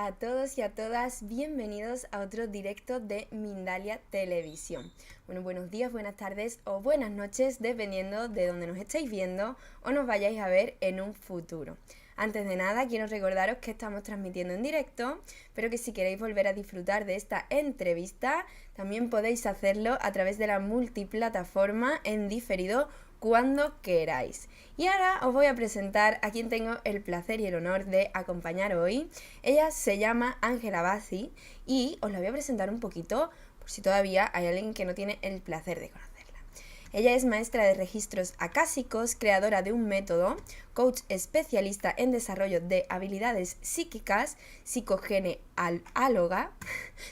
A todos y a todas, bienvenidos a otro directo de Mindalia Televisión. Bueno, buenos días, buenas tardes o buenas noches, dependiendo de dónde nos estéis viendo o nos vayáis a ver en un futuro. Antes de nada, quiero recordaros que estamos transmitiendo en directo, pero que si queréis volver a disfrutar de esta entrevista, también podéis hacerlo a través de la multiplataforma en diferido cuando queráis. Y ahora os voy a presentar a quien tengo el placer y el honor de acompañar hoy. Ella se llama Ángela Bazzi y os la voy a presentar un poquito por si todavía hay alguien que no tiene el placer de conocerla. Ella es maestra de registros acásicos, creadora de un método, coach especialista en desarrollo de habilidades psíquicas, psicogenealóloga,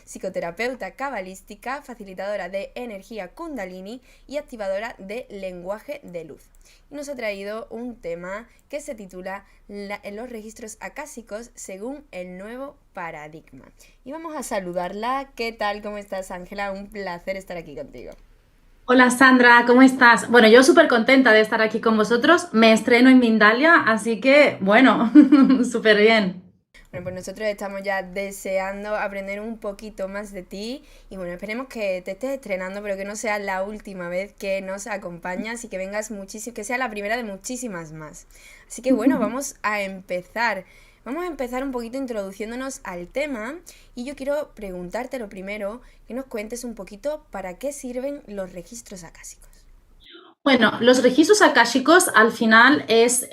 psicoterapeuta cabalística, facilitadora de energía kundalini y activadora de lenguaje de luz. Y nos ha traído un tema que se titula los registros acásicos según el nuevo paradigma. Y vamos a saludarla. ¿Qué tal? ¿Cómo estás, Ángela? Un placer estar aquí contigo. Hola Sandra, ¿cómo estás? Bueno, yo súper contenta de estar aquí con vosotros. Me estreno en Mindalia, así que bueno, súper bien. Bueno, pues nosotros estamos ya deseando aprender un poquito más de ti y bueno, esperemos que te estés estrenando, pero que no sea la última vez que nos acompañas y que vengas muchísimo, que sea la primera de muchísimas más. Así que bueno, vamos a empezar. Vamos a empezar un poquito introduciéndonos al tema y yo quiero preguntarte lo primero, que nos cuentes un poquito para qué sirven los registros acásicos. Bueno, los registros akáshicos al final es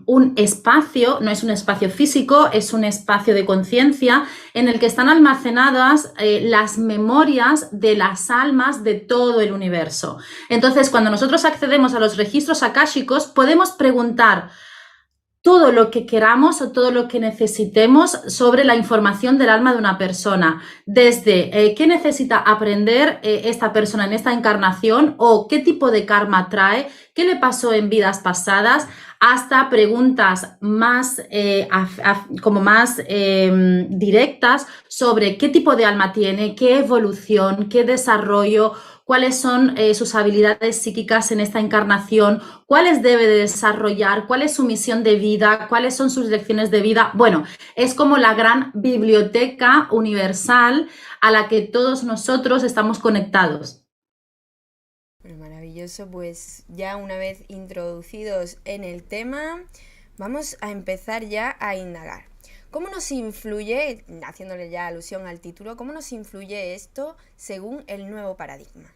un espacio, no es un espacio físico, es un espacio de conciencia en el que están almacenadas las memorias de las almas de todo el universo. Entonces, cuando nosotros accedemos a los registros akáshicos, podemos preguntar todo lo que queramos o todo lo que necesitemos sobre la información del alma de una persona, desde qué necesita aprender esta persona en esta encarnación o qué tipo de karma trae, qué le pasó en vidas pasadas, hasta preguntas más, como más directas sobre qué tipo de alma tiene, qué evolución, qué desarrollo, cuáles son sus habilidades psíquicas en esta encarnación, cuáles debe de desarrollar, cuál es su misión de vida, cuáles son sus lecciones de vida. Bueno, es como la gran biblioteca universal a la que todos nosotros estamos conectados. Bueno, maravilloso, pues ya una vez introducidos en el tema, vamos a empezar ya a indagar. ¿Cómo nos influye, haciéndole ya alusión al título, cómo nos influye esto según el nuevo paradigma?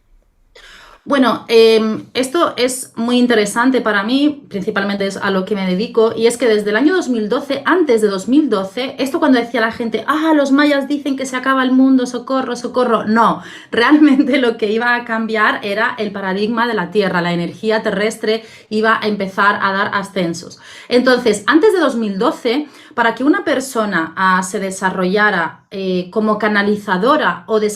Bueno, esto es muy interesante para mí, principalmente es a lo que me dedico, y es que desde el año 2012, antes de 2012, esto cuando decía la gente, los mayas dicen que se acaba el mundo, socorro, socorro, no, realmente lo que iba a cambiar era el paradigma de la Tierra, la energía terrestre iba a empezar a dar ascensos. Entonces, antes de 2012, para que una persona se desarrollara como canalizadora o se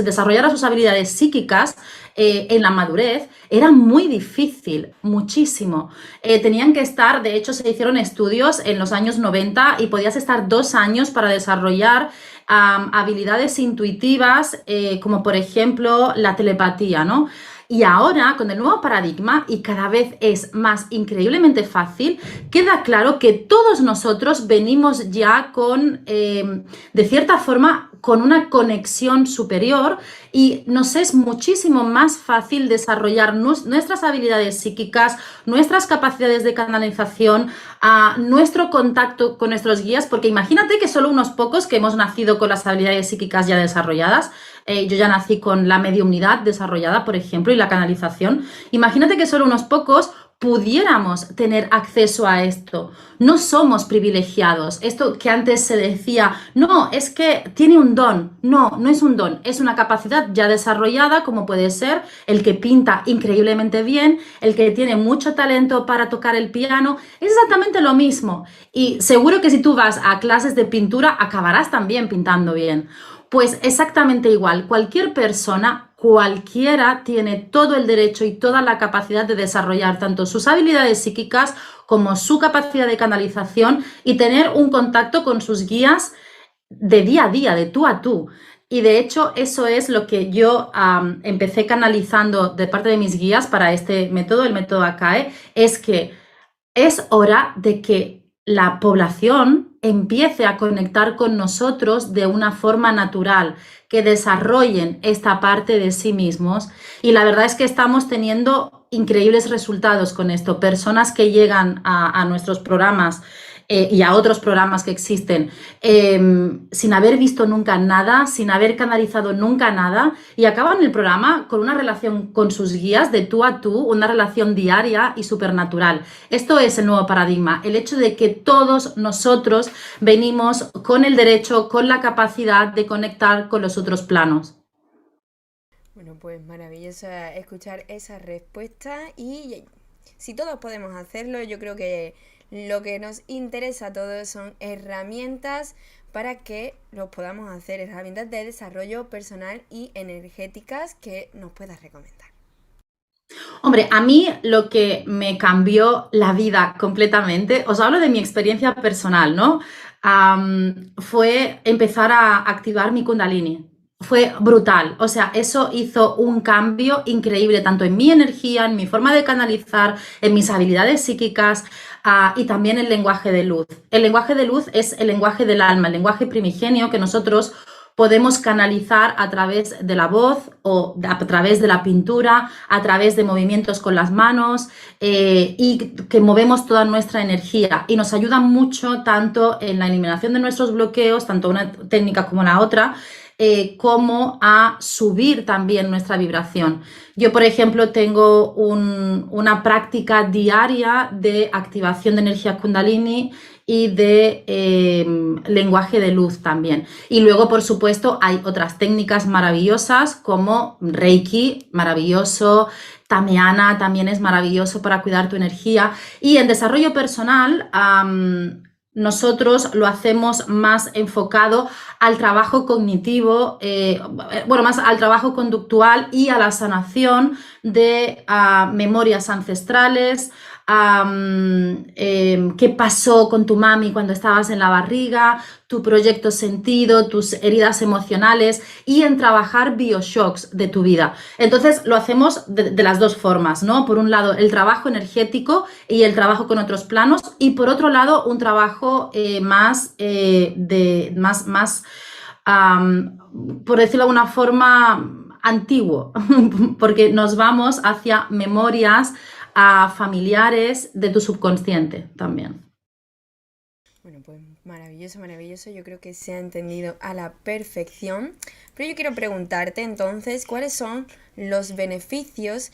desarrollara sus habilidades psíquicas, en la madurez, era muy difícil, muchísimo. Tenían que estar, de hecho se hicieron estudios en los años 90 y podías estar 2 años para desarrollar habilidades intuitivas, como por ejemplo la telepatía, ¿no? Y ahora, con el nuevo paradigma, y cada vez es más increíblemente fácil, queda claro que todos nosotros venimos ya con, de cierta forma, con una conexión superior y nos es muchísimo más fácil desarrollar nuestras habilidades psíquicas, nuestras capacidades de canalización, nuestro contacto con nuestros guías, porque imagínate que solo unos pocos que hemos nacido con las habilidades psíquicas ya desarrolladas, yo ya nací con la mediumnidad desarrollada, por ejemplo, y la canalización. Imagínate que solo unos pocos pudiéramos tener acceso a esto. No somos privilegiados. Esto que antes se decía, no, es que tiene un don. No, no es un don, es una capacidad ya desarrollada, como puede ser el que pinta increíblemente bien, el que tiene mucho talento para tocar el piano. Es exactamente lo mismo. Y seguro que si tú vas a clases de pintura, acabarás también pintando bien. Pues exactamente igual, cualquier persona, cualquiera, tiene todo el derecho y toda la capacidad de desarrollar tanto sus habilidades psíquicas como su capacidad de canalización y tener un contacto con sus guías de día a día, de tú a tú. Y de hecho eso es lo que yo empecé canalizando de parte de mis guías para este método, el método ACAE, es que es hora de que la población empiece a conectar con nosotros de una forma natural, que desarrollen esta parte de sí mismos. Y la verdad es que estamos teniendo increíbles resultados con esto. Personas que llegan a nuestros programas y a otros programas que existen sin haber visto nunca nada, sin haber canalizado nunca nada, y acaban el programa con una relación con sus guías de tú a tú, una relación diaria y supernatural. Esto es el nuevo paradigma, el hecho de que todos nosotros venimos con el derecho, con la capacidad de conectar con los otros planos. Bueno, pues maravilloso escuchar esa respuesta y si todos podemos hacerlo, yo creo que lo que nos interesa a todos son herramientas para que los podamos hacer, herramientas de desarrollo personal y energéticas que nos puedas recomendar. Hombre, a mí lo que me cambió la vida completamente, os hablo de mi experiencia personal, ¿no? Fue empezar a activar mi Kundalini. Fue brutal, o sea, eso hizo un cambio increíble tanto en mi energía, en mi forma de canalizar, en mis habilidades psíquicas y también el lenguaje de luz. El lenguaje de luz es el lenguaje del alma, el lenguaje primigenio que nosotros podemos canalizar a través de la voz o a través de la pintura, a través de movimientos con las manos y que movemos toda nuestra energía y nos ayuda mucho tanto en la eliminación de nuestros bloqueos, tanto una técnica como la otra, como a subir también nuestra vibración. Yo, por ejemplo, tengo una práctica diaria de activación de energía Kundalini y de lenguaje de luz también. Y luego, por supuesto, hay otras técnicas maravillosas como Reiki, maravilloso, Tamiana también es maravilloso para cuidar tu energía. Y en desarrollo personal, nosotros lo hacemos más enfocado al trabajo cognitivo, bueno, más al trabajo conductual y a la sanación de memorias ancestrales, qué pasó con tu mami cuando estabas en la barriga, tu proyecto sentido, tus heridas emocionales y en trabajar bioshocks de tu vida. Entonces lo hacemos de las dos formas, ¿no? Por un lado el trabajo energético y el trabajo con otros planos y por otro lado un trabajo más, por decirlo de alguna forma, antiguo, porque nos vamos hacia memorias familiares de tu subconsciente también. Bueno, pues maravilloso, maravilloso. Yo creo que se ha entendido a la perfección. Pero yo quiero preguntarte entonces, ¿cuáles son los beneficios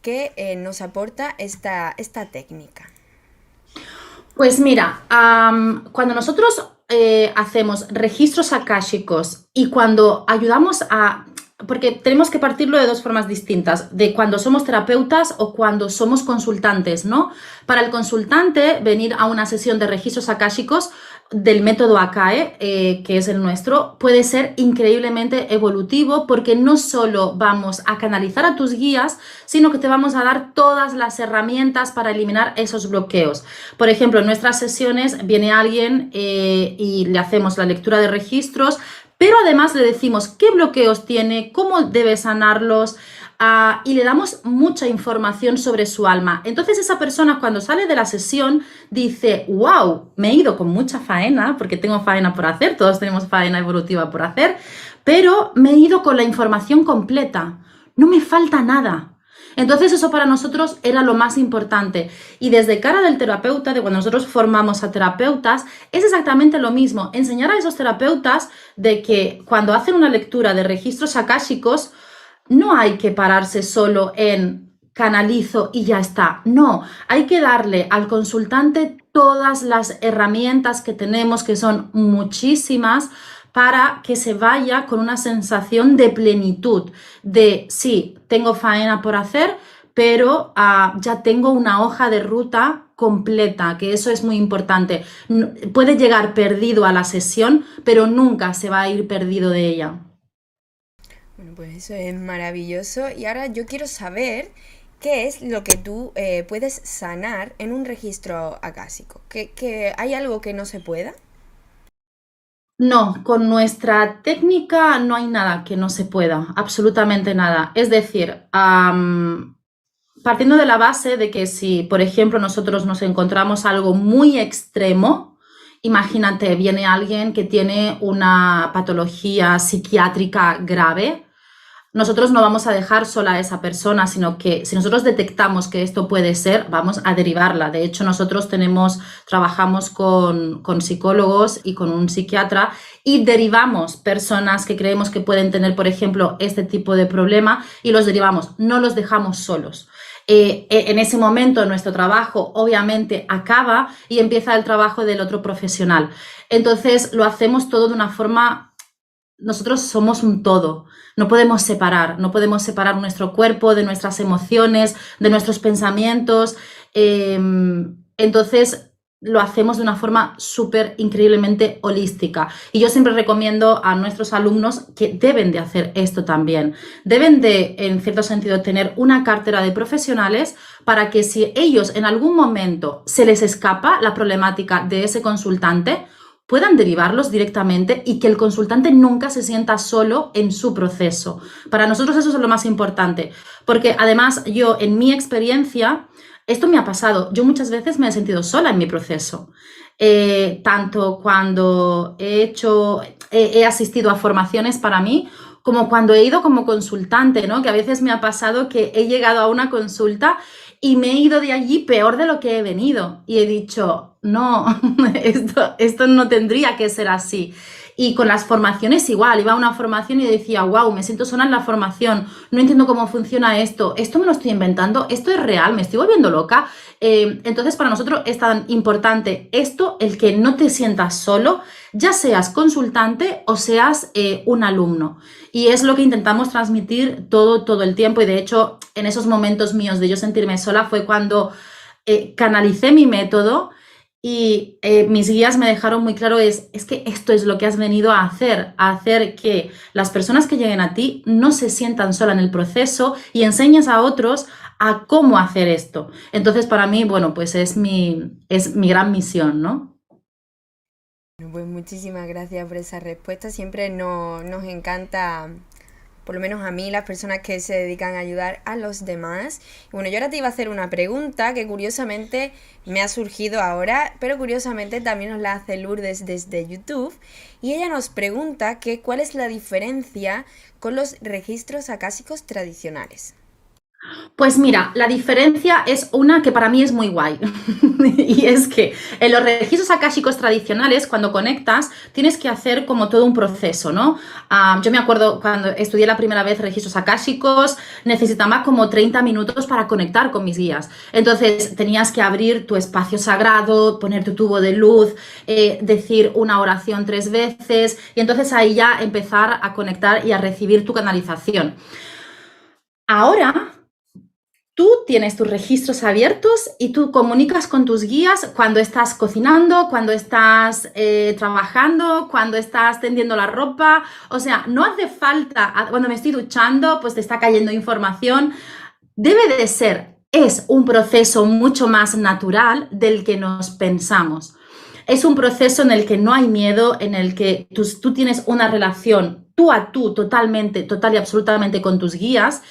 que nos aporta esta técnica? Pues mira, cuando nosotros hacemos registros akáshicos y cuando ayudamos porque tenemos que partirlo de dos formas distintas, de cuando somos terapeutas o cuando somos consultantes, ¿no? Para el consultante, venir a una sesión de registros akáshicos del método AKAE, que es el nuestro, puede ser increíblemente evolutivo porque no solo vamos a canalizar a tus guías, sino que te vamos a dar todas las herramientas para eliminar esos bloqueos. Por ejemplo, en nuestras sesiones viene alguien y le hacemos la lectura de registros, pero además le decimos qué bloqueos tiene, cómo debe sanarlos y le damos mucha información sobre su alma. Entonces esa persona cuando sale de la sesión dice, wow, me he ido con mucha faena, porque tengo faena por hacer, todos tenemos faena evolutiva por hacer, pero me he ido con la información completa, no me falta nada. Entonces eso para nosotros era lo más importante y desde cara del terapeuta, de cuando nosotros formamos a terapeutas, es exactamente lo mismo, enseñar a esos terapeutas de que cuando hacen una lectura de registros akáshicos no hay que pararse solo en canalizo y ya está, no, hay que darle al consultante todas las herramientas que tenemos, que son muchísimas, para que se vaya con una sensación de plenitud, de sí, tengo faena por hacer, pero ya tengo una hoja de ruta completa, que eso es muy importante. Puede llegar perdido a la sesión, pero nunca se va a ir perdido de ella. Bueno, pues eso es maravilloso. Y ahora yo quiero saber qué es lo que tú puedes sanar en un registro acásico. ¿Que hay algo que no se pueda? No, con nuestra técnica no hay nada que no se pueda, absolutamente nada. Es decir, partiendo de la base de que si, por ejemplo, nosotros nos encontramos algo muy extremo Imagínate, viene alguien que tiene una patología psiquiátrica grave. Nosotros no vamos a dejar sola a esa persona, sino que si nosotros detectamos que esto puede ser, vamos a derivarla. De hecho, nosotros trabajamos con psicólogos y con un psiquiatra y derivamos personas que creemos que pueden tener, por ejemplo, este tipo de problema y los derivamos, no los dejamos solos. En ese momento nuestro trabajo obviamente acaba y empieza el trabajo del otro profesional. Entonces lo hacemos todo de una forma, nosotros somos un todo, no podemos separar nuestro cuerpo de nuestras emociones, de nuestros pensamientos. Entonces lo hacemos de una forma súper increíblemente holística. Y yo siempre recomiendo a nuestros alumnos que deben de hacer esto también. Deben de, en cierto sentido, tener una cartera de profesionales para que si ellos en algún momento se les escapa la problemática de ese consultante, puedan derivarlos directamente y que el consultante nunca se sienta solo en su proceso. Para nosotros eso es lo más importante, porque además yo, en mi experiencia, esto me ha pasado. Yo muchas veces me he sentido sola en mi proceso. Tanto cuando he asistido a formaciones para mí, como cuando he ido como consultante, ¿no? Que a veces me ha pasado que he llegado a una consulta y me he ido de allí peor de lo que he venido. Y he dicho, no, esto no tendría que ser así. Y con las formaciones igual, iba a una formación y decía, wow, me siento sola en la formación, no entiendo cómo funciona esto me lo estoy inventando, esto es real, me estoy volviendo loca. Entonces para nosotros es tan importante esto, el que no te sientas solo, ya seas consultante o seas un alumno. Y es lo que intentamos transmitir todo el tiempo, y de hecho en esos momentos míos de yo sentirme sola fue cuando canalicé mi método. Y mis guías me dejaron muy claro, es que esto es lo que has venido a hacer que las personas que lleguen a ti no se sientan solas en el proceso y enseñes a otros a cómo hacer esto. Entonces, para mí, bueno, pues es mi gran misión, ¿no? Pues muchísimas gracias por esa respuesta. Siempre nos encanta, por lo menos a mí, las personas que se dedican a ayudar a los demás. Bueno, yo ahora te iba a hacer una pregunta que curiosamente me ha surgido ahora, pero curiosamente también nos la hace Lourdes desde YouTube. Y ella nos pregunta que cuál es la diferencia con los registros acásicos tradicionales. Pues mira, la diferencia es una que para mí es muy guay. Y es que en los registros akáshicos tradicionales, cuando conectas, tienes que hacer como todo un proceso, ¿no? Yo me acuerdo cuando estudié la primera vez registros akáshicos, necesitaba como 30 minutos para conectar con mis guías. Entonces tenías que abrir tu espacio sagrado, poner tu tubo de luz, decir una oración 3 veces, y entonces ahí ya empezar a conectar y a recibir tu canalización. Ahora tú tienes tus registros abiertos y tú comunicas con tus guías cuando estás cocinando, cuando estás trabajando, cuando estás tendiendo la ropa. O sea, no hace falta, cuando me estoy duchando, pues te está cayendo información. Debe de ser, es un proceso mucho más natural del que nos pensamos. Es un proceso en el que no hay miedo, en el que tú tienes una relación tú a tú totalmente, total y absolutamente con tus guías,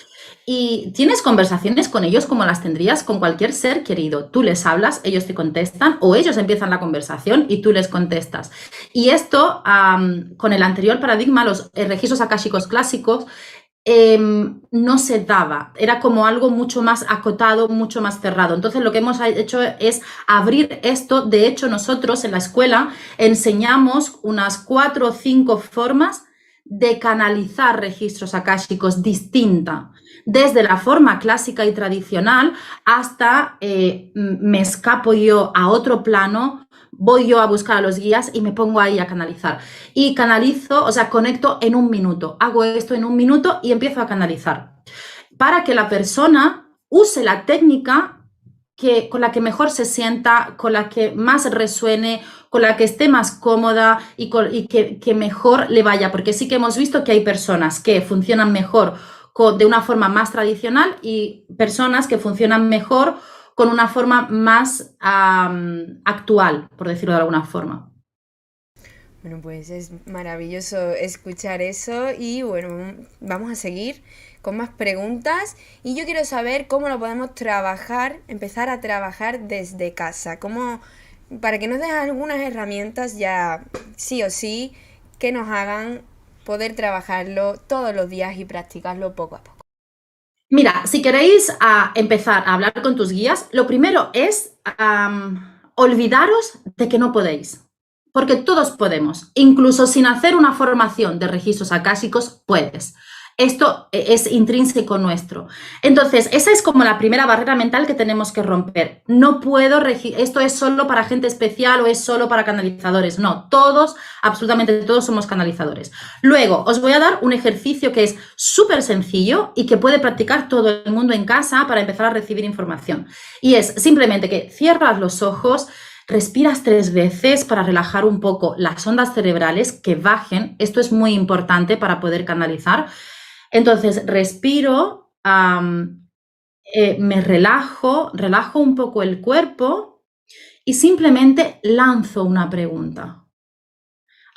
y tienes conversaciones con ellos como las tendrías con cualquier ser querido. Tú les hablas, ellos te contestan, o ellos empiezan la conversación y tú les contestas. Y esto, con el anterior paradigma, los registros akáshicos clásicos, no se daba. Era como algo mucho más acotado, mucho más cerrado. Entonces lo que hemos hecho es abrir esto. De hecho, nosotros en la escuela enseñamos unas 4 o 5 formas de canalizar registros akáshicos distinta, desde la forma clásica y tradicional hasta me escapo yo a otro plano, voy yo a buscar a los guías y me pongo ahí a canalizar. Y canalizo, o sea, conecto en 1 minuto, hago esto en 1 minuto y empiezo a canalizar. Para que la persona use la técnica con la que mejor se sienta, con la que más resuene, con la que esté más cómoda y que mejor le vaya, porque sí que hemos visto que hay personas que funcionan mejor de una forma más tradicional y personas que funcionan mejor con una forma más actual, por decirlo de alguna forma. Bueno, pues es maravilloso escuchar eso y bueno, vamos a seguir con más preguntas y yo quiero saber cómo lo podemos trabajar, empezar a trabajar desde casa, cómo para que nos des algunas herramientas ya sí o sí que nos hagan poder trabajarlo todos los días y practicarlo poco a poco. Mira, si queréis empezar a hablar con tus guías, lo primero es olvidaros de que no podéis, porque todos podemos, incluso sin hacer una formación de registros akáshicos, puedes. Esto es intrínseco nuestro. Entonces, esa es como la primera barrera mental que tenemos que romper. No puedo esto es solo para gente especial o es solo para canalizadores. No, todos, absolutamente todos somos canalizadores. Luego, os voy a dar un ejercicio que es súper sencillo y que puede practicar todo el mundo en casa para empezar a recibir información. Y es simplemente que cierras los ojos, respiras 3 veces para relajar un poco las ondas cerebrales, que bajen. Esto es muy importante para poder canalizar. Entonces, respiro, me relajo un poco el cuerpo y simplemente lanzo una pregunta.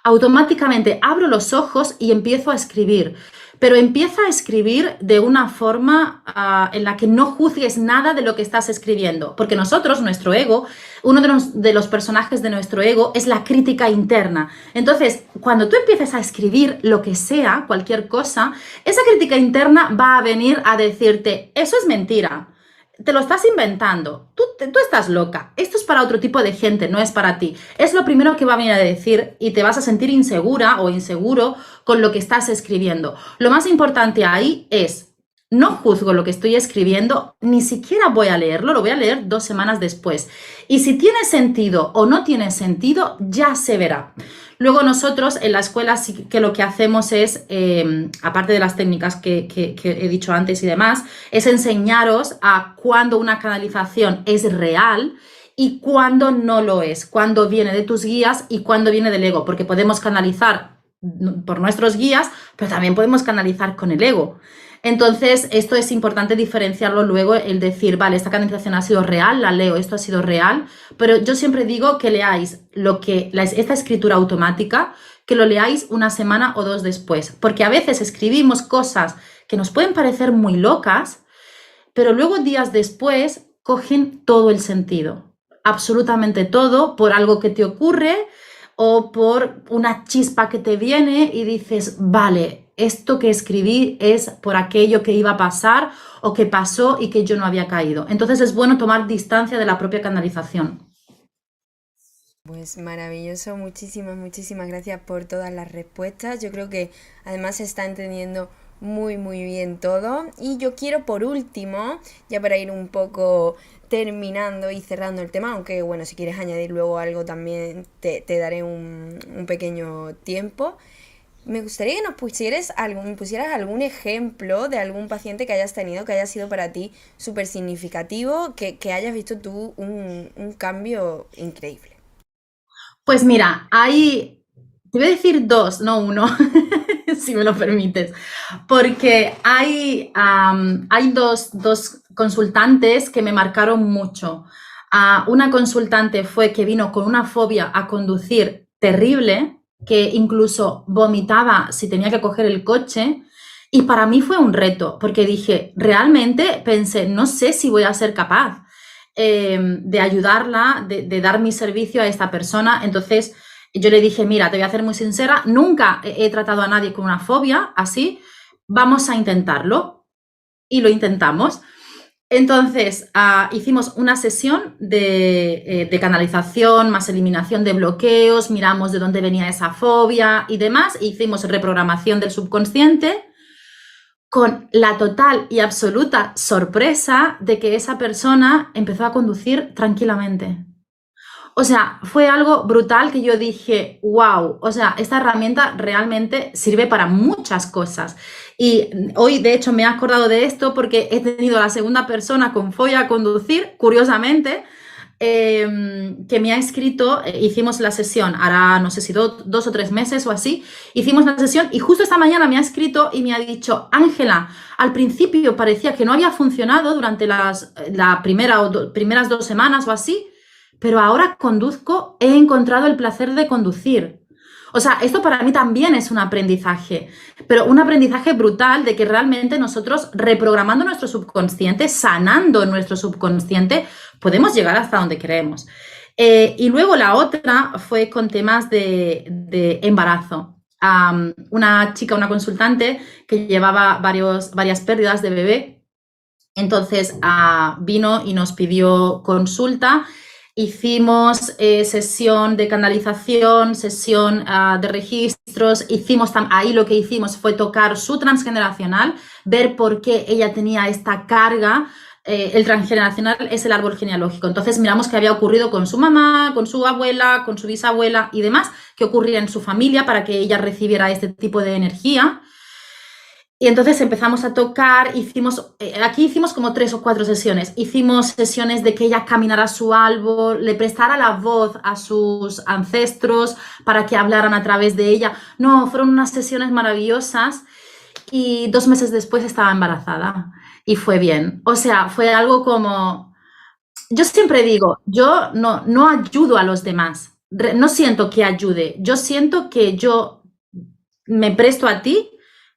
Automáticamente abro los ojos y empiezo a escribir, pero empieza a escribir de una forma en la que no juzgues nada de lo que estás escribiendo, porque nosotros, nuestro ego, uno de los personajes de nuestro ego es la crítica interna. Entonces, cuando tú empieces a escribir lo que sea, cualquier cosa, esa crítica interna va a venir a decirte, eso es mentira. Te lo estás inventando, tú estás loca, esto es para otro tipo de gente, no es para ti. Es lo primero que va a venir a decir y te vas a sentir insegura o inseguro con lo que estás escribiendo. Lo más importante ahí es, no juzgo lo que estoy escribiendo, ni siquiera voy a leerlo, lo voy a leer 2 semanas después. Y si tiene sentido o no tiene sentido, ya se verá. Luego nosotros en la escuela sí que lo que hacemos es, aparte de las técnicas que he dicho antes y demás, es enseñaros a cuándo una canalización es real y cuándo no lo es, cuándo viene de tus guías y cuándo viene del ego, porque podemos canalizar por nuestros guías, pero también podemos canalizar con el ego. Entonces, esto es importante diferenciarlo luego, el decir, vale, esta canalización ha sido real, la leo, esto ha sido real, pero yo siempre digo que leáis esta escritura automática, que lo leáis 1 semana o 2 después, porque a veces escribimos cosas que nos pueden parecer muy locas, pero luego días después cogen todo el sentido, absolutamente todo, por algo que te ocurre o por una chispa que te viene y dices, vale, esto que escribí es por aquello que iba a pasar o que pasó y que yo no había caído. Entonces es bueno tomar distancia de la propia canalización. Pues maravilloso, muchísimas gracias por todas las respuestas. Yo creo que además se está entendiendo muy bien todo. Y yo quiero por último, ya para ir un poco terminando y cerrando el tema, aunque bueno, si quieres añadir luego algo también te daré un pequeño tiempo. Me gustaría que nos pusieras algún ejemplo de algún paciente que hayas tenido, que haya sido para ti súper significativo, que hayas visto tú un cambio increíble. Pues mira, te voy a decir 2, no 1, si me lo permites, porque hay 2 consultantes que me marcaron mucho. Una consultante fue que vino con una fobia a conducir terrible, que incluso vomitaba si tenía que coger el coche, y para mí fue un reto, porque dije, realmente pensé, no sé si voy a ser capaz de ayudarla, de dar mi servicio a esta persona. Entonces yo le dije, mira, te voy a ser muy sincera, nunca he tratado a nadie con una fobia así, vamos a intentarlo. Y lo intentamos. Entonces, hicimos una sesión de canalización más eliminación de bloqueos, miramos de dónde venía esa fobia y demás, hicimos reprogramación del subconsciente con la total y absoluta sorpresa de que esa persona empezó a conducir tranquilamente. O sea, fue algo brutal que yo dije, wow, o sea, esta herramienta realmente sirve para muchas cosas. Y hoy, de hecho, me he acordado de esto porque he tenido a la segunda persona con fobia a conducir, curiosamente, que me ha escrito, hicimos la sesión, hará, no sé si 2 o 3 meses o así, hicimos la sesión y justo esta mañana me ha escrito y me ha dicho, Ángela, al principio parecía que no había funcionado durante las primeras 2 semanas o así, pero ahora conduzco, he encontrado el placer de conducir. O sea, esto para mí también es un aprendizaje, pero un aprendizaje brutal de que realmente nosotros, reprogramando nuestro subconsciente, sanando nuestro subconsciente, podemos llegar hasta donde queremos. Y luego la otra fue con temas de embarazo. Una chica, una consultante que llevaba varias pérdidas de bebé, entonces vino y nos pidió consulta. Hicimos sesión de canalización, sesión de registros. Ahí lo que hicimos fue tocar su transgeneracional, ver por qué ella tenía esta carga. El transgeneracional es el árbol genealógico. Entonces miramos qué había ocurrido con su mamá, con su abuela, con su bisabuela y demás, qué ocurría en su familia para que ella recibiera este tipo de energía. Y entonces empezamos a tocar, aquí hicimos como 3 o 4 sesiones. Hicimos sesiones de que ella caminara a su árbol, le prestara la voz a sus ancestros para que hablaran a través de ella. No, fueron unas sesiones maravillosas y 2 meses después estaba embarazada y fue bien. O sea, fue algo como... Yo siempre digo, yo no ayudo a los demás, no siento que ayude, yo siento que yo me presto a ti,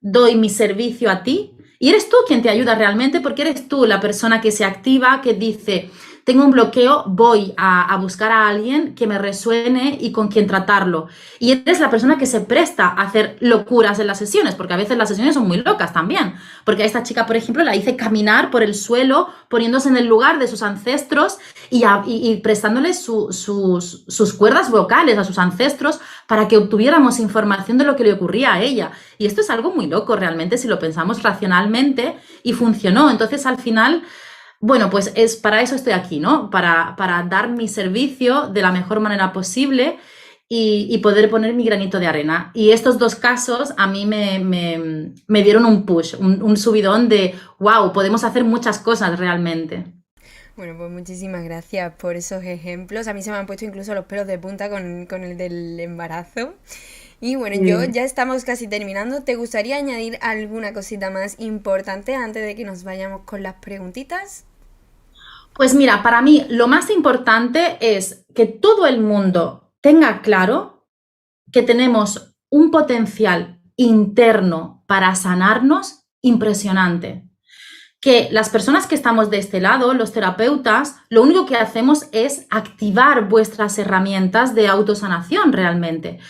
doy mi servicio a ti y eres tú quien te ayuda realmente porque eres tú la persona que se activa, que dice, tengo un bloqueo, voy a buscar a alguien que me resuene y con quien tratarlo. Y eres la persona que se presta a hacer locuras en las sesiones, porque a veces las sesiones son muy locas también. Porque a esta chica, por ejemplo, la hice caminar por el suelo, poniéndose en el lugar de sus ancestros y prestándoles sus cuerdas vocales a sus ancestros para que obtuviéramos información de lo que le ocurría a ella. Y esto es algo muy loco realmente si lo pensamos racionalmente y funcionó. Entonces, al final... Bueno, pues para eso estoy aquí, ¿no? Para dar mi servicio de la mejor manera posible y poder poner mi granito de arena. Y estos 2 casos a mí me dieron un push, un subidón de, wow, podemos hacer muchas cosas realmente. Bueno, pues muchísimas gracias por esos ejemplos. A mí se me han puesto incluso los pelos de punta con el del embarazo. Y bueno, ya estamos casi terminando. ¿Te gustaría añadir alguna cosita más importante antes de que nos vayamos con las preguntitas? Pues mira, para mí lo más importante es que todo el mundo tenga claro que tenemos un potencial interno para sanarnos impresionante. Que las personas que estamos de este lado, los terapeutas, lo único que hacemos es activar vuestras herramientas de autosanación realmente.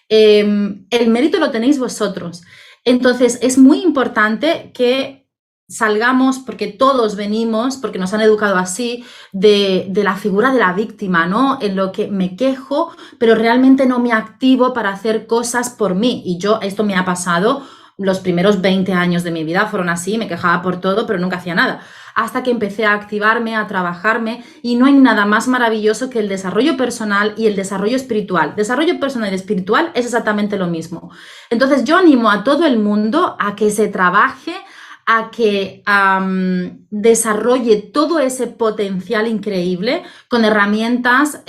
El mérito lo tenéis vosotros. Entonces, es muy importante que salgamos, porque todos venimos, porque nos han educado así, de la figura de la víctima, ¿no? En lo que me quejo, pero realmente no me activo para hacer cosas por mí. Y esto me ha pasado, los primeros 20 años de mi vida fueron así, me quejaba por todo, pero nunca hacía nada. Hasta que empecé a activarme, a trabajarme, y no hay nada más maravilloso que el desarrollo personal y el desarrollo espiritual. Desarrollo personal y espiritual es exactamente lo mismo. Entonces yo animo a todo el mundo a que se trabaje, a que desarrolle todo ese potencial increíble con herramientas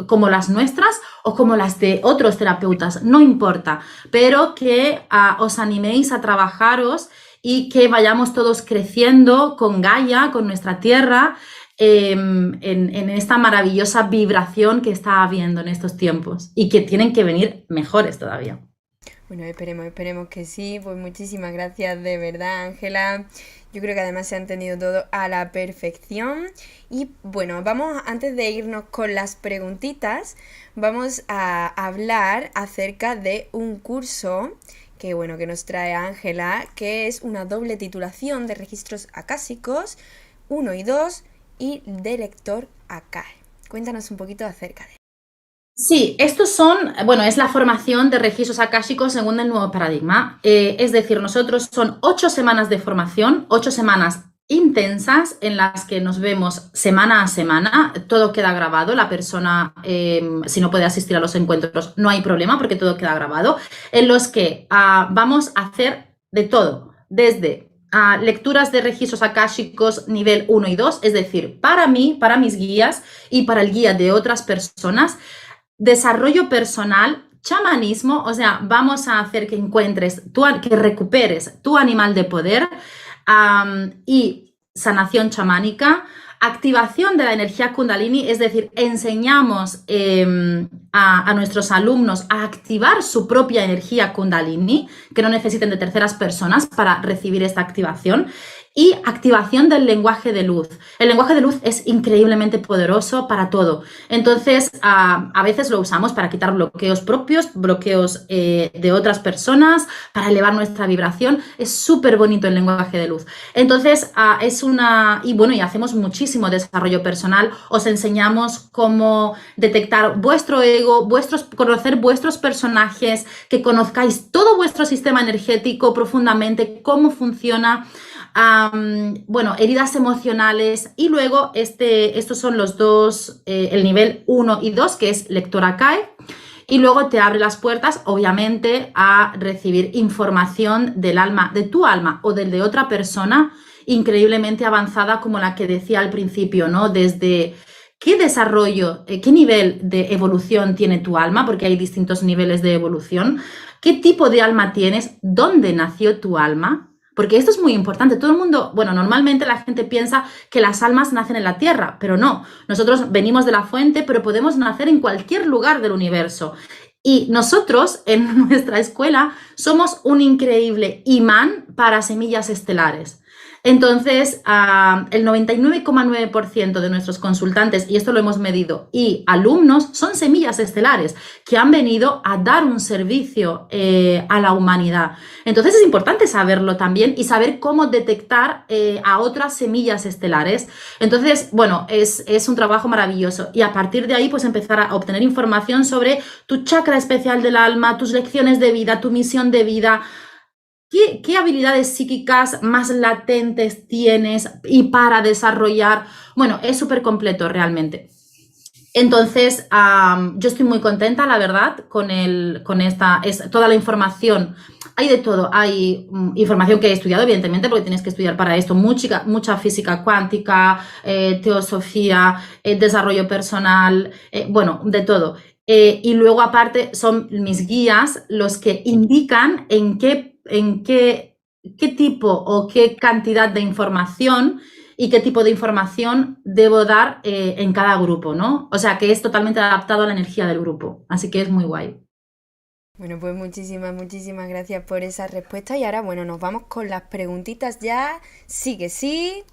como las nuestras o como las de otros terapeutas, no importa, pero que os animéis a trabajaros y que vayamos todos creciendo con Gaia, con nuestra tierra, en esta maravillosa vibración que está habiendo en estos tiempos y que tienen que venir mejores todavía. Bueno, esperemos que sí. Pues muchísimas gracias de verdad, Ángela. Yo creo que además se ha entendido todo a la perfección. Y bueno, antes de irnos con las preguntitas, vamos a hablar acerca de un curso que nos trae Ángela, que es una doble titulación de registros acásicos 1 y 2 y de lector ACAE. Cuéntanos un poquito acerca de él. Sí, es la formación de registros akáshicos según el nuevo paradigma. Es decir, nosotros son 8 semanas de formación, 8 semanas intensas en las que nos vemos semana a semana, todo queda grabado, la persona si no puede asistir a los encuentros no hay problema porque todo queda grabado, en los que vamos a hacer de todo, desde lecturas de registros akáshicos nivel 1 y 2, es decir, para mí, para mis guías y para el guía de otras personas, desarrollo personal, chamanismo, o sea, vamos a hacer que que recuperes tu animal de poder y sanación chamánica, activación de la energía kundalini, es decir, enseñamos a nuestros alumnos a activar su propia energía kundalini, que no necesiten de terceras personas para recibir esta activación. y activación del lenguaje de luz. El lenguaje de luz es increíblemente poderoso para todo. Entonces, a veces lo usamos para quitar bloqueos propios, bloqueos de otras personas, para elevar nuestra vibración. Es súper bonito el lenguaje de luz. Entonces, y hacemos muchísimo desarrollo personal. Os enseñamos cómo detectar vuestro ego, conocer vuestros personajes, que conozcáis todo vuestro sistema energético profundamente, cómo funciona. Heridas emocionales, y luego estos son los dos, el nivel 1 y 2, que es lectora CAE, y luego te abre las puertas, obviamente, a recibir información del alma, de tu alma o del de otra persona, increíblemente avanzada, como la que decía al principio, ¿no? Desde qué desarrollo, qué nivel de evolución tiene tu alma, porque hay distintos niveles de evolución, qué tipo de alma tienes, dónde nació tu alma. Porque esto es muy importante. Todo el mundo, normalmente la gente piensa que las almas nacen en la Tierra, pero no. Nosotros venimos de la fuente, pero podemos nacer en cualquier lugar del universo. Y nosotros, en nuestra escuela, somos un increíble imán para semillas estelares. Entonces, el 99,9% de nuestros consultantes, y esto lo hemos medido, y alumnos, son semillas estelares que han venido a dar un servicio a la humanidad. Entonces es importante saberlo también y saber cómo detectar a otras semillas estelares. Entonces, es un trabajo maravilloso, y a partir de ahí pues empezar a obtener información sobre tu chakra especial del alma, tus lecciones de vida, tu misión de vida. ¿Qué habilidades psíquicas más latentes tienes y para desarrollar? Es súper completo realmente. Entonces, yo estoy muy contenta, la verdad, con toda la información. Hay de todo, hay información que he estudiado, evidentemente, porque tienes que estudiar para esto mucha física cuántica, teosofía, desarrollo personal, de todo. Y luego, aparte, son mis guías los que indican en qué tipo o qué cantidad de información y qué tipo de información debo dar en cada grupo, ¿no? O sea, que es totalmente adaptado a la energía del grupo. Así que es muy guay. Bueno, pues muchísimas gracias por esa respuesta. Y ahora, nos vamos con las preguntitas ya. Sí que sí.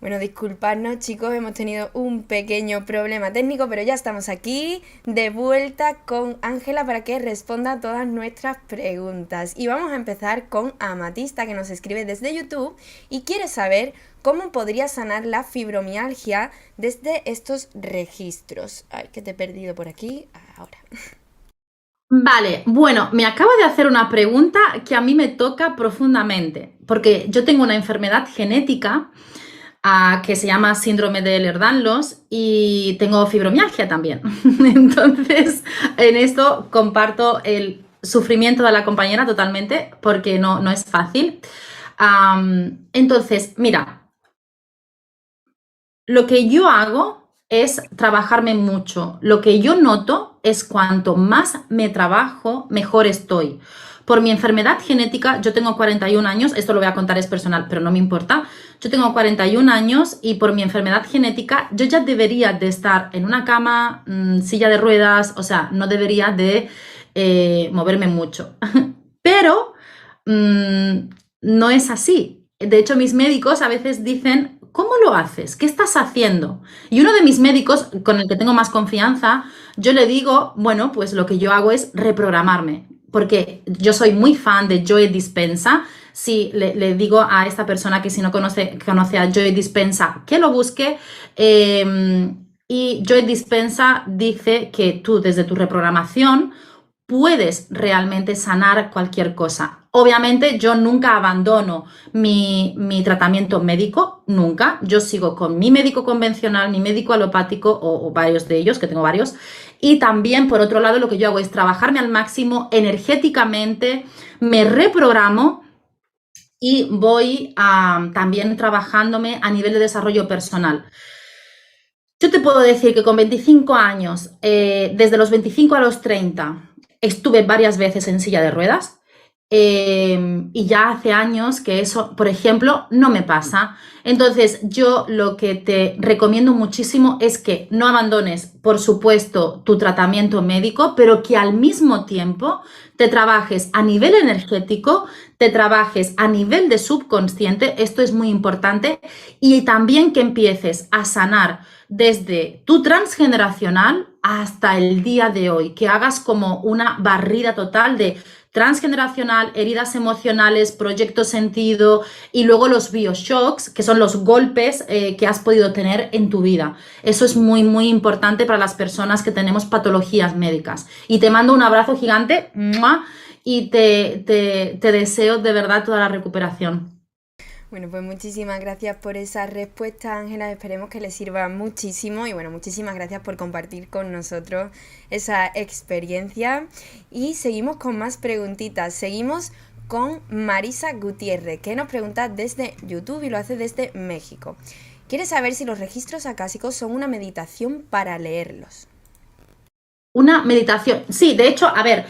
Bueno, disculpadnos chicos, hemos tenido un pequeño problema técnico, pero ya estamos aquí de vuelta con Ángela para que responda a todas nuestras preguntas. Y vamos a empezar con Amatista, que nos escribe desde YouTube y quiere saber cómo podría sanar la fibromialgia desde estos registros. Ay, que te he perdido por aquí. Ahora. Vale, me acabo de hacer una pregunta que a mí me toca profundamente, porque yo tengo una enfermedad genética que se llama síndrome de Ehlers-Danlos y tengo fibromialgia también. Entonces, en esto comparto el sufrimiento de la compañera totalmente, porque no es fácil. Entonces, mira, lo que yo hago es trabajarme mucho. Lo que yo noto es cuanto más me trabajo, mejor estoy. Por mi enfermedad genética, yo tengo 41 años, esto lo voy a contar, es personal, pero no me importa. Yo tengo 41 años y por mi enfermedad genética yo ya debería de estar en una cama, silla de ruedas, o sea, no debería de moverme mucho. Pero no es así. De hecho, mis médicos a veces dicen, ¿cómo lo haces? ¿Qué estás haciendo? Y uno de mis médicos, con el que tengo más confianza, yo le digo, pues lo que yo hago es reprogramarme, porque yo soy muy fan de Joe Dispenza. Si le digo a esta persona que si no conoce a Joe Dispenza, que lo busque. Y Joe Dispenza dice que tú desde tu reprogramación puedes realmente sanar cualquier cosa. Obviamente yo nunca abandono mi tratamiento médico, nunca. Yo sigo con mi médico convencional, mi médico alopático o varios de ellos, que tengo varios. Y también, por otro lado, lo que yo hago es trabajarme al máximo energéticamente, me reprogramo y voy también trabajándome a nivel de desarrollo personal. Yo te puedo decir que con 25 años, desde los 25 a los 30, estuve varias veces en silla de ruedas. Y ya hace años que eso, por ejemplo, no me pasa. Entonces, yo lo que te recomiendo muchísimo es que no abandones, por supuesto, tu tratamiento médico, pero que al mismo tiempo te trabajes a nivel energético, te trabajes a nivel de subconsciente, esto es muy importante, y también que empieces a sanar desde tu transgeneracional hasta el día de hoy, que hagas como una barrida total de transgeneracional, heridas emocionales, proyecto sentido y luego los bioshocks, que son los golpes que has podido tener en tu vida. Eso es muy, muy importante para las personas que tenemos patologías médicas. Y te mando un abrazo gigante, ¡mua!, y te deseo de verdad toda la recuperación. Bueno, pues muchísimas gracias por esa respuesta, Ángela. Esperemos que les sirva muchísimo y bueno, muchísimas gracias por compartir con nosotros esa experiencia. Y seguimos con más preguntitas. Seguimos con Marisa Gutiérrez, que nos pregunta desde YouTube y lo hace desde México. Quiere saber si los registros acásicos son una meditación para leerlos. Una meditación. Sí, de hecho, a ver,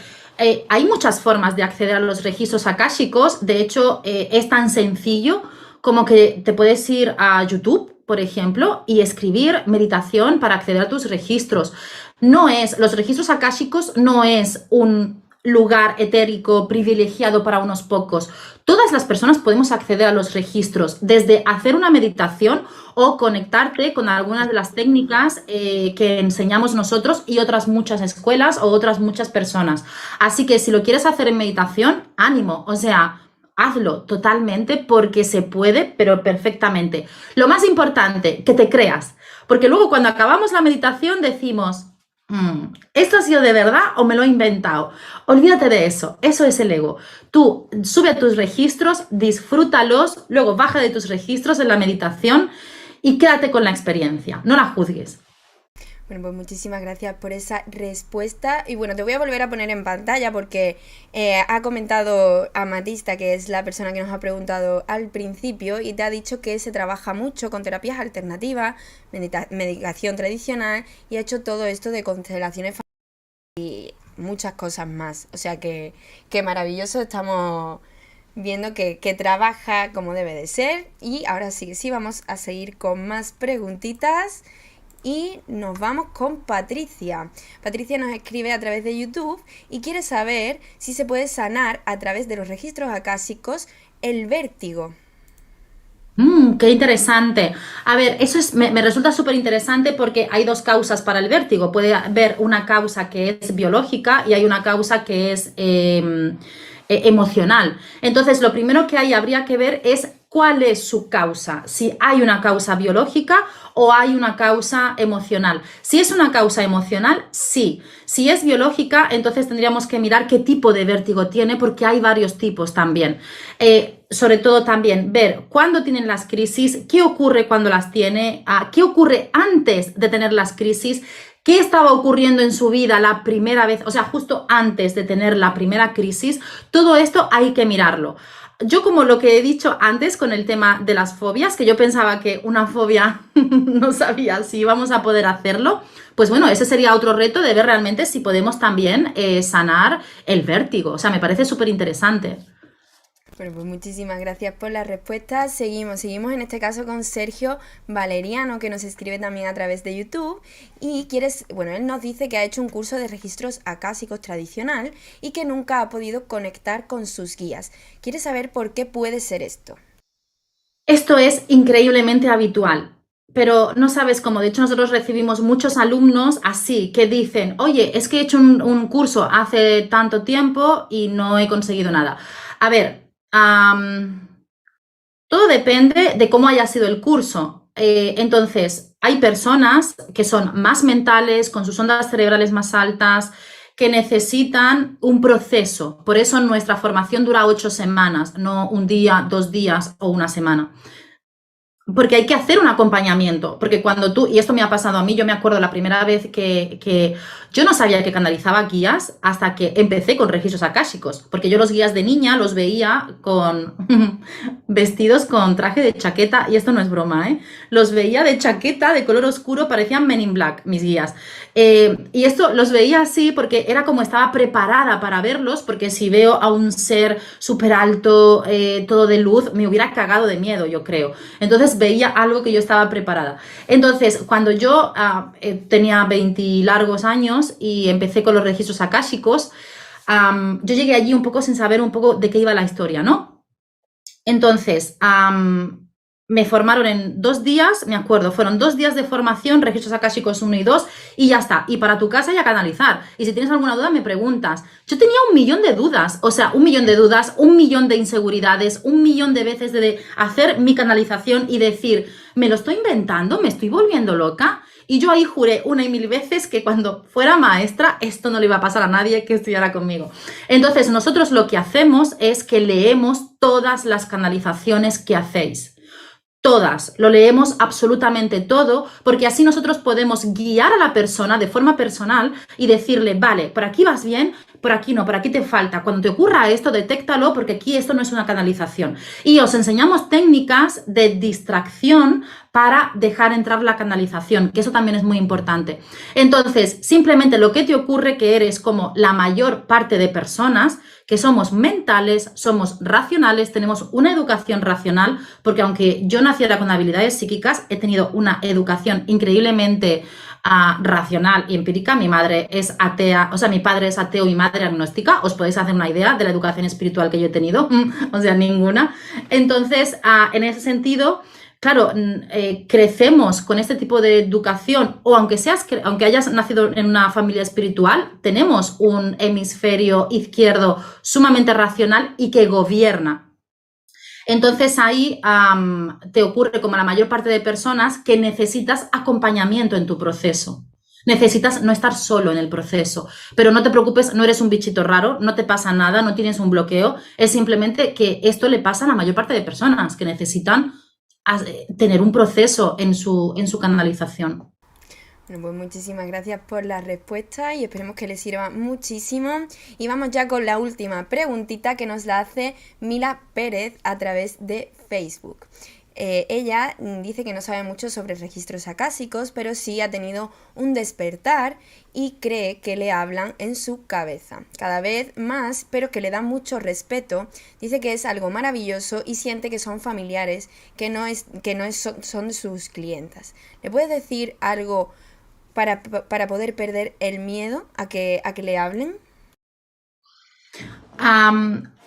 hay muchas formas de acceder a los registros akáshicos. De hecho, es tan sencillo como que te puedes ir a YouTube, por ejemplo, y escribir meditación para acceder a tus registros. Los registros akáshicos no es un lugar etérico privilegiado para unos pocos. Todas las personas podemos acceder a los registros, desde hacer una meditación o conectarte con algunas de las técnicas que enseñamos nosotros y otras muchas escuelas o otras muchas personas. Así que si lo quieres hacer en meditación, ánimo, o sea, hazlo totalmente porque se puede, pero perfectamente. Lo más importante, que te creas, porque luego cuando acabamos la meditación decimos, ¿esto ha sido de verdad o me lo he inventado? Olvídate de eso, eso es el ego. Tú sube a tus registros, disfrútalos, luego baja de tus registros en la meditación y quédate con la experiencia, no la juzgues. Bueno, pues muchísimas gracias por esa respuesta. Y bueno, te voy a volver a poner en pantalla porque ha comentado Amatista, que es la persona que nos ha preguntado al principio, y te ha dicho que se trabaja mucho con terapias alternativas, medicación tradicional, y ha hecho todo esto de constelaciones y muchas cosas más. O sea que maravilloso, estamos viendo que trabaja como debe de ser. Y ahora sí, vamos a seguir con más preguntitas. Y nos vamos con Patricia. Patricia nos escribe a través de YouTube y quiere saber si se puede sanar a través de los registros akáshicos el vértigo. Qué interesante. A ver, me resulta súper interesante porque hay dos causas para el vértigo. Puede haber una causa que es biológica y hay una causa que es emocional. Entonces, lo primero que habría que ver es cuál es su causa, si hay una causa biológica o hay una causa emocional. Si es una causa emocional, sí. Si es biológica, entonces tendríamos que mirar qué tipo de vértigo tiene, porque hay varios tipos también. Sobre todo también ver cuándo tienen las crisis, qué ocurre cuando las tiene, qué ocurre antes de tener las crisis, qué estaba ocurriendo en su vida la primera vez, o sea, justo antes de tener la primera crisis. Todo esto hay que mirarlo. Yo, como lo que he dicho antes con el tema de las fobias, que yo pensaba que una fobia no sabía si íbamos a poder hacerlo, pues bueno, ese sería otro reto de ver realmente si podemos también sanar el vértigo. O sea, me parece súper interesante. Bueno, pues muchísimas gracias por la respuesta. Seguimos en este caso con Sergio Valeriano, que nos escribe también a través de YouTube y él nos dice que ha hecho un curso de registros acásicos tradicional y que nunca ha podido conectar con sus guías. Quiere saber por qué puede ser esto. Esto es increíblemente habitual, pero no sabes cómo. De hecho, nosotros recibimos muchos alumnos así que dicen, oye, es que he hecho un curso hace tanto tiempo y no he conseguido nada. A ver, todo depende de cómo haya sido el curso. Entonces, hay personas que son más mentales, con sus ondas cerebrales más altas, que necesitan un proceso. Por eso nuestra formación dura 8 semanas, no un día, 2 días o una semana. porque hay que hacer un acompañamiento, porque cuando tú, y esto me ha pasado a mí, yo me acuerdo la primera vez que yo no sabía que canalizaba guías hasta que empecé con registros akáshicos, porque yo los guías de niña los veía con vestidos con traje de chaqueta, y esto no es broma, ¿eh? Los veía de chaqueta de color oscuro, parecían Men in Black, mis guías. Y esto los veía así porque era como estaba preparada para verlos, porque si veo a un ser súper alto, todo de luz, me hubiera cagado de miedo, yo creo. Entonces veía algo que yo estaba preparada. Entonces, cuando yo tenía 20 largos años y empecé con los registros akáshicos, yo llegué allí un poco sin saber un poco de qué iba la historia, ¿no? Entonces, me formaron en 2 días, me acuerdo, fueron 2 días de formación, registros akáshicos 1 y 2, y ya está. Y para tu casa y a canalizar. Y si tienes alguna duda, me preguntas. Yo tenía 1.000.000 de dudas, o sea, 1.000.000 de dudas, 1.000.000 de inseguridades, 1.000.000 de veces de hacer mi canalización y decir, ¿me lo estoy inventando? ¿Me estoy volviendo loca? Y yo ahí juré 1.000.000 veces que cuando fuera maestra esto no le iba a pasar a nadie que estudiara conmigo. Entonces, nosotros lo que hacemos es que leemos todas las canalizaciones que hacéis. Todas, lo leemos absolutamente todo, porque así nosotros podemos guiar a la persona de forma personal y decirle, vale, por aquí vas bien, por aquí no, por aquí te falta. Cuando te ocurra esto, detéctalo, porque aquí esto no es una canalización. Y os enseñamos técnicas de distracción para dejar entrar la canalización, que eso también es muy importante. Entonces, simplemente lo que te ocurre que eres como la mayor parte de personas que somos mentales, somos racionales, tenemos una educación racional, porque aunque yo naciera con habilidades psíquicas, he tenido una educación increíblemente racional y empírica. Mi madre es atea, o sea, mi padre es ateo y mi madre agnóstica. Os podéis hacer una idea de la educación espiritual que yo he tenido, o sea, ninguna. Entonces, en ese sentido, claro, crecemos con este tipo de educación, o aunque hayas nacido en una familia espiritual, tenemos un hemisferio izquierdo sumamente racional y que gobierna. Entonces ahí te ocurre, como a la mayor parte de personas, que necesitas acompañamiento en tu proceso. Necesitas no estar solo en el proceso, pero no te preocupes, no eres un bichito raro, no te pasa nada, no tienes un bloqueo, es simplemente que esto le pasa a la mayor parte de personas que necesitan tener un proceso en su canalización. Bueno, pues muchísimas gracias por la respuesta y esperemos que les sirva muchísimo. Y vamos ya con la última preguntita que nos la hace Mila Pérez a través de Facebook. Ella dice que no sabe mucho sobre registros acásicos, pero sí ha tenido un despertar y cree que le hablan en su cabeza. Cada vez más, pero que le da mucho respeto. Dice que es algo maravilloso y siente que son familiares, son sus clientas. ¿Le puedes decir algo para poder perder el miedo a que le hablen?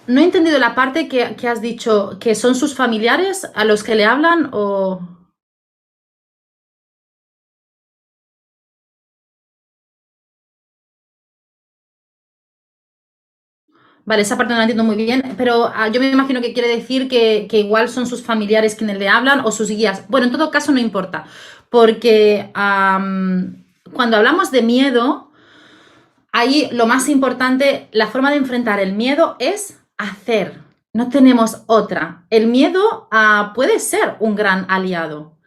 No he entendido la parte que has dicho, que son sus familiares a los que le hablan o... Vale, esa parte no la entiendo muy bien, pero yo me imagino que quiere decir que igual son sus familiares quienes le hablan o sus guías. Bueno, en todo caso no importa, porque cuando hablamos de miedo, ahí lo más importante, la forma de enfrentar el miedo es hacer. No tenemos otra. El miedo puede ser un gran aliado.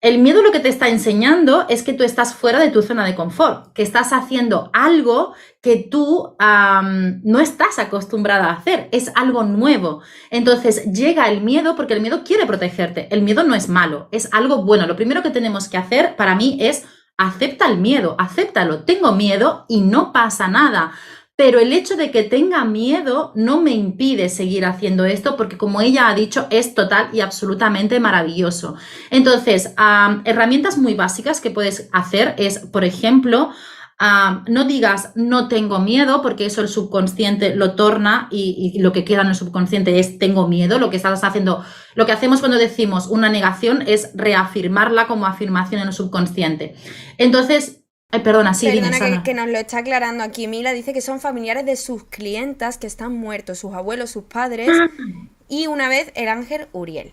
El miedo lo que te está enseñando es que tú estás fuera de tu zona de confort, que estás haciendo algo que tú no estás acostumbrada a hacer, es algo nuevo. Entonces llega el miedo porque el miedo quiere protegerte. El miedo no es malo, es algo bueno. Lo primero que tenemos que hacer para mí es acepta el miedo, acéptalo. Tengo miedo y no pasa nada. Pero el hecho de que tenga miedo no me impide seguir haciendo esto porque, como ella ha dicho, es total y absolutamente maravilloso. Entonces, herramientas muy básicas que puedes hacer es, por ejemplo, no digas no tengo miedo, porque eso el subconsciente lo torna y lo que queda en el subconsciente es tengo miedo. Lo que estás haciendo, lo que hacemos cuando decimos una negación es reafirmarla como afirmación en el subconsciente. Entonces, ay, perdona, sí, Perdona, dime, Sana. que nos lo está aclarando aquí. Mila dice que son familiares de sus clientas que están muertos, sus abuelos, sus padres, y una vez el ángel Uriel.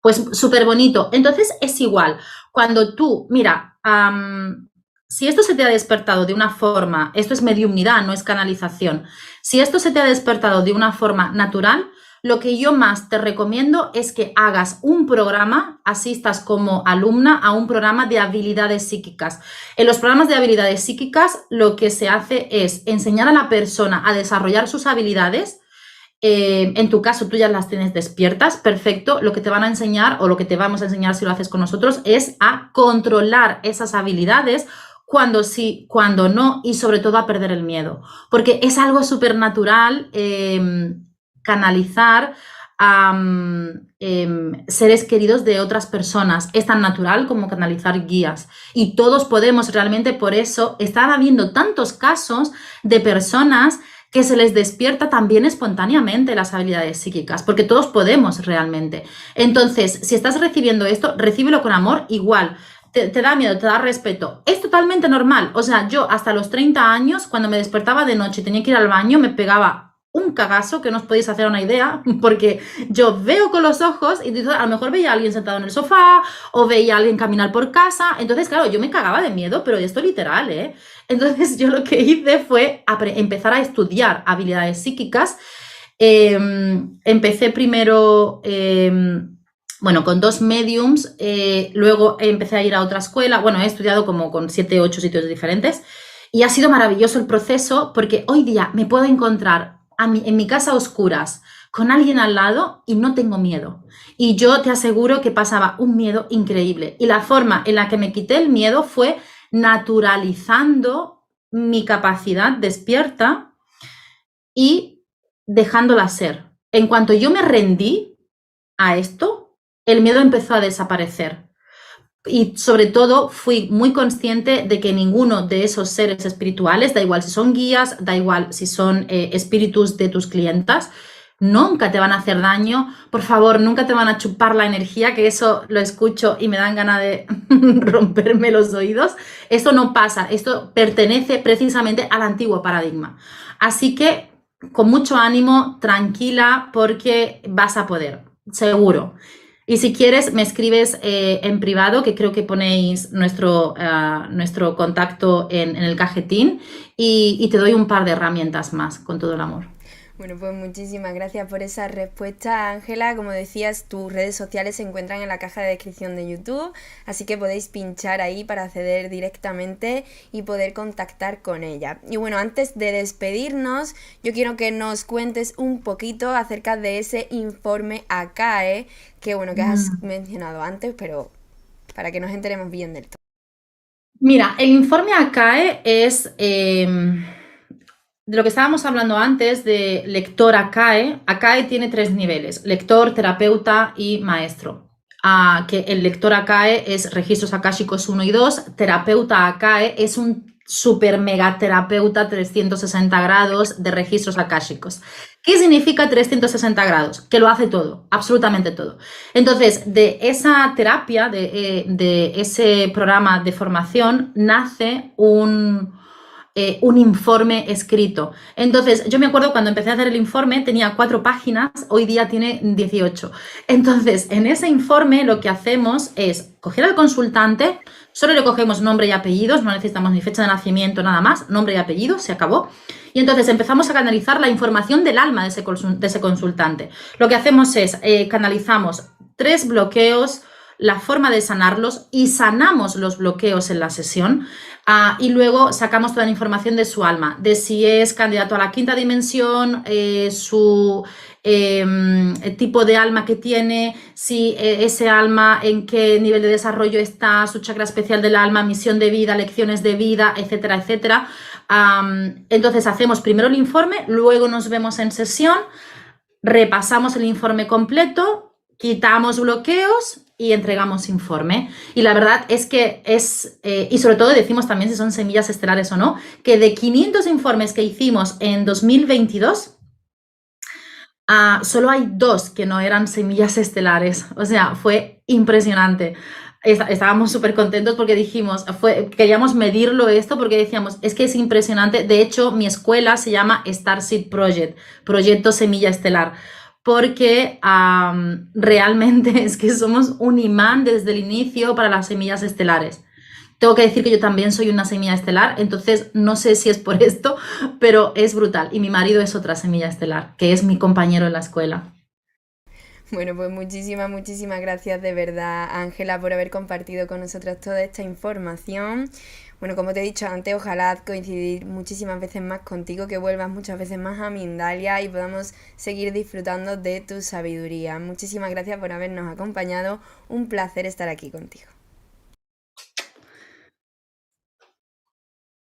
Pues súper bonito. Entonces es igual. Cuando tú, mira, si esto se te ha despertado de una forma, esto es mediumnidad, no es canalización. Si esto se te ha despertado de una forma natural, lo que yo más te recomiendo es que hagas un programa, asistas como alumna a un programa de habilidades psíquicas. En los programas de habilidades psíquicas lo que se hace es enseñar a la persona a desarrollar sus habilidades. En tu caso, tú ya las tienes despiertas, perfecto. Lo que te van a enseñar o lo que te vamos a enseñar si lo haces con nosotros es a controlar esas habilidades cuando sí, cuando no y sobre todo a perder el miedo. Porque es algo súper natural canalizar a seres queridos de otras personas. Es tan natural como canalizar guías. Y todos podemos realmente, por eso están habiendo tantos casos de personas que se les despierta también espontáneamente las habilidades psíquicas, porque todos podemos realmente. Entonces, si estás recibiendo esto, recíbelo con amor igual. Te da miedo, te da respeto. Es totalmente normal. O sea, yo hasta los 30 años, cuando me despertaba de noche y tenía que ir al baño, me pegaba un cagazo que no os podéis hacer una idea, porque yo veo con los ojos y a lo mejor veía a alguien sentado en el sofá o veía a alguien caminar por casa. Entonces, claro, yo me cagaba de miedo, pero esto literal, ¿eh? Entonces yo lo que hice fue empezar a estudiar habilidades psíquicas. Empecé primero, bueno, con 2 mediums, luego empecé a ir a otra escuela. Bueno, he estudiado como con 7, 8 sitios diferentes y ha sido maravilloso el proceso porque hoy día me puedo encontrar en mi casa a oscuras con alguien al lado y no tengo miedo. Y yo te aseguro que pasaba un miedo increíble. Y la forma en la que me quité el miedo fue naturalizando mi capacidad despierta y dejándola ser. En cuanto yo me rendí a esto, el miedo empezó a desaparecer. Y sobre todo fui muy consciente de que ninguno de esos seres espirituales, da igual si son guías, da igual si son espíritus de tus clientas, nunca te van a hacer daño. Por favor, nunca te van a chupar la energía, que eso lo escucho y me dan ganas de romperme los oídos. Esto no pasa, esto pertenece precisamente al antiguo paradigma. Así que con mucho ánimo, tranquila, porque vas a poder, seguro. Y si quieres, me escribes en privado, que creo que ponéis nuestro contacto en el cajetín y te doy un par de herramientas más, con todo el amor. Bueno, pues muchísimas gracias por esa respuesta, Ángela. Como decías, tus redes sociales se encuentran en la caja de descripción de YouTube, así que podéis pinchar ahí para acceder directamente y poder contactar con ella. Y bueno, antes de despedirnos, yo quiero que nos cuentes un poquito acerca de ese informe ACAE, que bueno, que has mencionado antes, pero para que nos enteremos bien del todo. Mira, el informe ACAE es... de lo que estábamos hablando antes de lector ACAE, ACAE tiene 3 niveles, lector, terapeuta y maestro. Que el lector ACAE es registros akáshicos 1 y 2, terapeuta ACAE es un super mega terapeuta 360 grados de registros akáshicos. ¿Qué significa 360 grados? Que lo hace todo, absolutamente todo. Entonces, de esa terapia, de ese programa de formación, nace un informe escrito. Entonces, yo me acuerdo cuando empecé a hacer el informe, tenía 4 páginas, hoy día tiene 18. Entonces, en ese informe lo que hacemos es coger al consultante, solo le cogemos nombre y apellidos, no necesitamos ni fecha de nacimiento, nada más, nombre y apellido, se acabó. Y entonces empezamos a canalizar la información del alma de ese consultante. Lo que hacemos es, canalizamos 3 bloqueos, la forma de sanarlos y sanamos los bloqueos en la sesión. Y luego sacamos toda la información de su alma, de si es candidato a la 5ª dimensión, su tipo de alma que tiene, si ese alma en qué nivel de desarrollo está, su chakra especial del alma, misión de vida, lecciones de vida, etcétera, etcétera. Entonces hacemos primero el informe, luego nos vemos en sesión, repasamos el informe completo, quitamos bloqueos y entregamos informe. Y la verdad es que es, y sobre todo decimos también si son semillas estelares o no, que de 500 informes que hicimos en 2022, solo hay 2 que no eran semillas estelares. O sea, fue impresionante. Estábamos súper contentos porque dijimos, queríamos medirlo esto porque decíamos, es que es impresionante. De hecho, mi escuela se llama Starseed Project, Proyecto Semilla Estelar, porque realmente es que somos un imán desde el inicio para las semillas estelares. Tengo que decir que yo también soy una semilla estelar, entonces no sé si es por esto, pero es brutal. Y mi marido es otra semilla estelar, que es mi compañero en la escuela. Bueno, pues muchísimas gracias de verdad, Ángela, por haber compartido con nosotros toda esta información. Bueno, como te he dicho antes, ojalá coincidir muchísimas veces más contigo, que vuelvas muchas veces más a Mindalia y podamos seguir disfrutando de tu sabiduría. Muchísimas gracias por habernos acompañado. Un placer estar aquí contigo.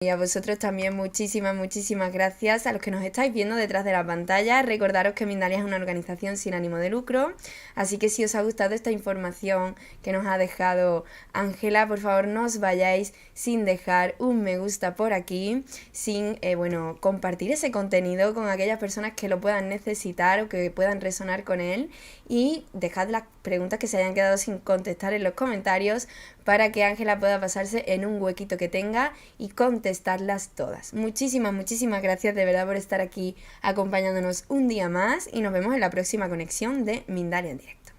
Y a vosotros también muchísimas gracias a los que nos estáis viendo detrás de la pantalla. Recordaros que Mindalia es una organización sin ánimo de lucro, así que si os ha gustado esta información que nos ha dejado Ángela, por favor no os vayáis sin dejar un me gusta por aquí, sin compartir ese contenido con aquellas personas que lo puedan necesitar o que puedan resonar con él, y dejad las preguntas que se hayan quedado sin contestar en los comentarios para que Ángela pueda pasarse en un huequito que tenga y contestarlas todas. Muchísimas gracias de verdad por estar aquí acompañándonos un día más y nos vemos en la próxima conexión de Mindalia en directo.